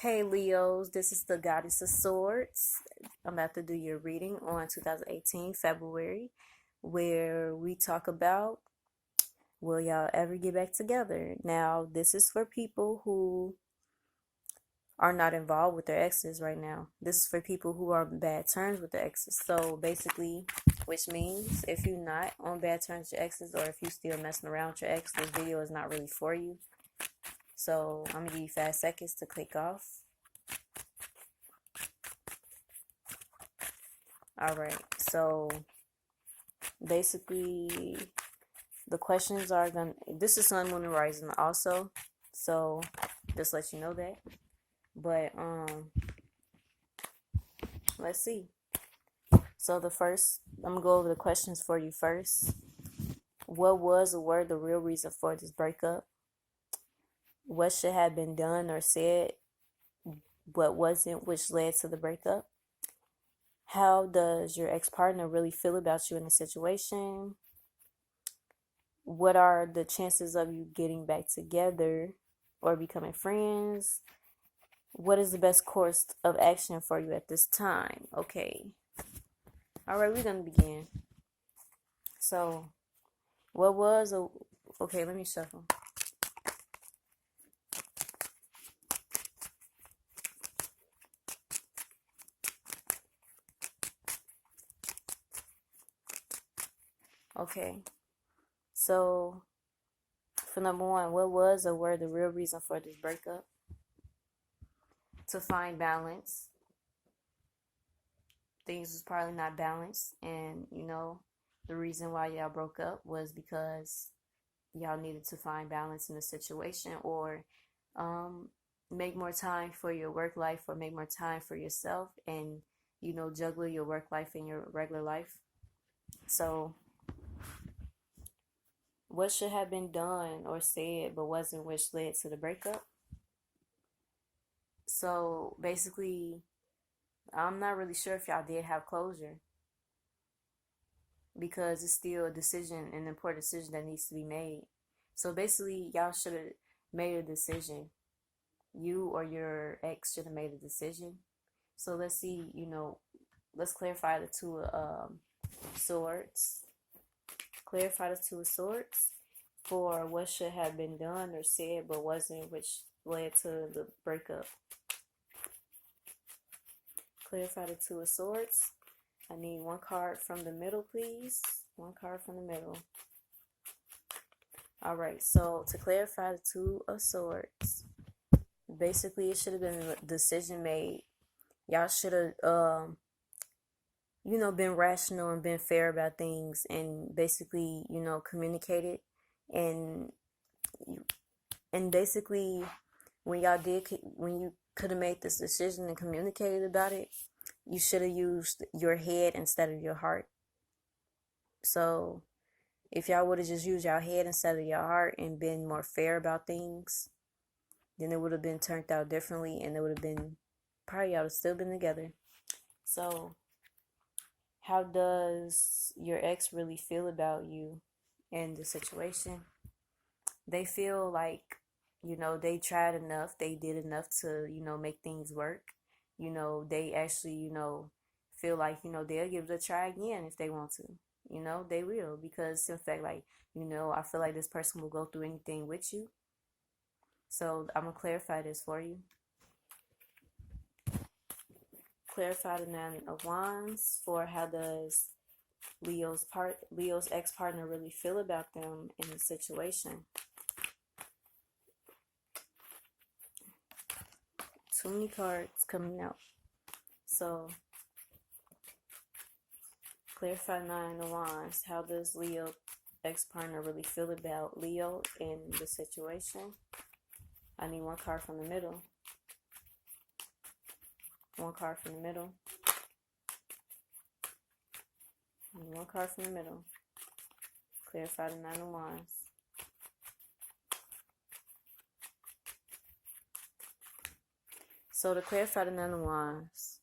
Hey Leos, this is the Goddess of Swords. I'm about to do your reading on 2018 February, where we talk about will y'all ever get back together? Now, this is for people who are not involved with their exes right now. This is for people who are on bad terms with their exes. So basically, which means if you're not on bad terms with your exes or if you still messing around with your ex, this video is not really for you. So I'm gonna give you 5 seconds to click off. All right, so basically the questions are gonna, this is sun moon and rising also, so just let you know that. But let's see. So the first, I'm gonna go over the questions for you first. What was or were the real reason for this breakup? What should have been done or said but wasn't, which led to the breakup? How does your ex-partner really feel about you in the situation? What are the chances of you getting back together or becoming friends? What is the best course of action for you at this time? Okay. All right, we're going to begin. So, what was a. Okay, let me shuffle. Okay. So, for number one, what was or were the real reason for this breakup? To find balance. Things was probably not balanced, and the reason why y'all broke up was because y'all needed to find balance in the situation, or um, make more time for your work life, or make more time for yourself, and juggle your work life and your regular life. So what should have been done or said but wasn't, which led to the breakup? So basically, I'm not really sure if y'all did have closure, because it's still a decision, an important decision that needs to be made. So basically, y'all should have made a decision. You or your ex should have made a decision. So let's see, let's clarify the two swords. Clarify the two of swords for what should have been done or said but wasn't, which led to the breakup. Clarify the two of swords. I need one card from the middle, please. One card from the middle. All right, so to clarify the two of swords, basically it should have been a decision made. Y'all should have been rational and been fair about things, and basically communicated, and basically when you could have made this decision and communicated about it, you should have used your head instead of your heart. So if y'all would have just used your head instead of your heart and been more fair about things, then it would have been turned out differently, and it would have been, probably y'all would have still been together. So how does your ex really feel about you in the situation? They feel like, they tried enough, they did enough to, make things work. They actually, feel like, they'll give it a try again if they want to. They will, because in fact, like, I feel like this person will go through anything with you. So I'm gonna clarify this for you. Clarify the Nine of Wands for how does Leo's ex-partner really feel about them in the situation. Too many cards coming out. So clarify Nine of Wands. How does Leo ex-partner really feel about Leo in the situation? I need one card from the middle. One card from the middle. And one card from the middle. Clarify the Nine of Wands. So to clarify the Nine of Wands,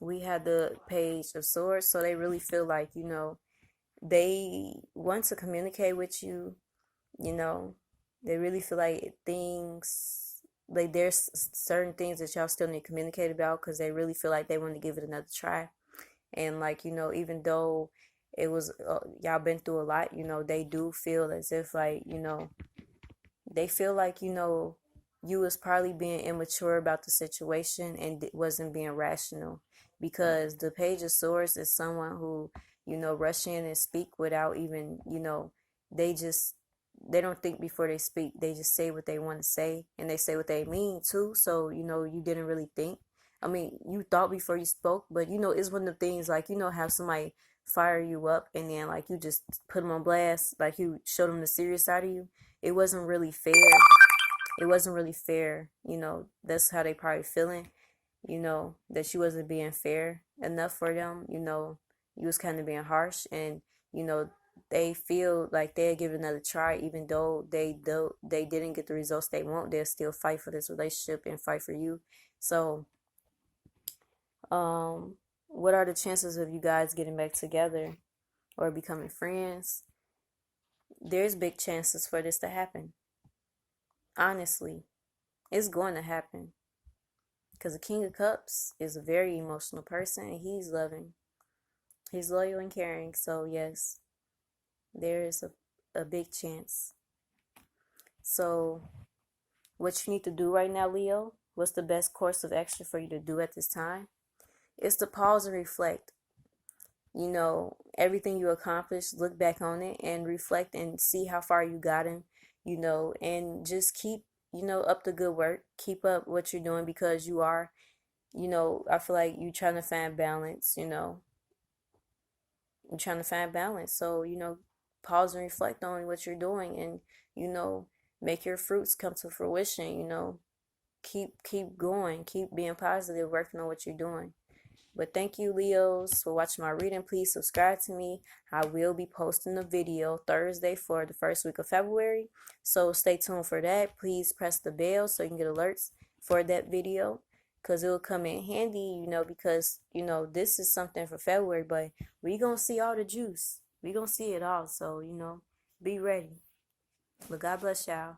we had the Page of Swords. So they really feel like, they want to communicate with you, They really feel like things, like there's certain things that y'all still need to communicate about because they really feel like they want to give it another try. And like, even though it was, y'all been through a lot, they do feel as if like, they feel like, you was probably being immature about the situation and wasn't being rational because the Page of Swords is someone who, rush in and speak without even, they just, they don't think before they speak. They just say what they want to say and they say what they mean too. So, you didn't really think. I mean, you thought before you spoke, but it's one of the things like, have somebody fire you up and then like you just put them on blast, like you showed them the serious side of you. It wasn't really fair. It wasn't really fair. That's how they probably feeling, that you wasn't being fair enough for them. You was kind of being harsh and, you know, they feel like they'll give it another try, even though they didn't get the results they want. They'll still fight for this relationship and fight for you. So, what are the chances of you guys getting back together or becoming friends? There's big chances for this to happen. Honestly, it's going to happen because the King of Cups is a very emotional person and he's loving, he's loyal and caring. So yes, there is a big chance. So what you need to do right now, Leo, what's the best course of action for you to do at this time? Is to pause and reflect. Everything you accomplished, look back on it and reflect and see how far you gotten, and just keep, up the good work. Keep up what you're doing because you are, I feel like you're trying to find balance, you're trying to find balance. So, pause and reflect on what you're doing and, make your fruits come to fruition, keep going, keep being positive, working on what you're doing. But thank you, Leos, for watching my reading. Please subscribe to me. I will be posting a video Thursday for the first week of February. So stay tuned for that. Please press the bell so you can get alerts for that video because it will come in handy, because, this is something for February, but we going to see all the juice. We going to see it all. So, be ready. But God bless y'all.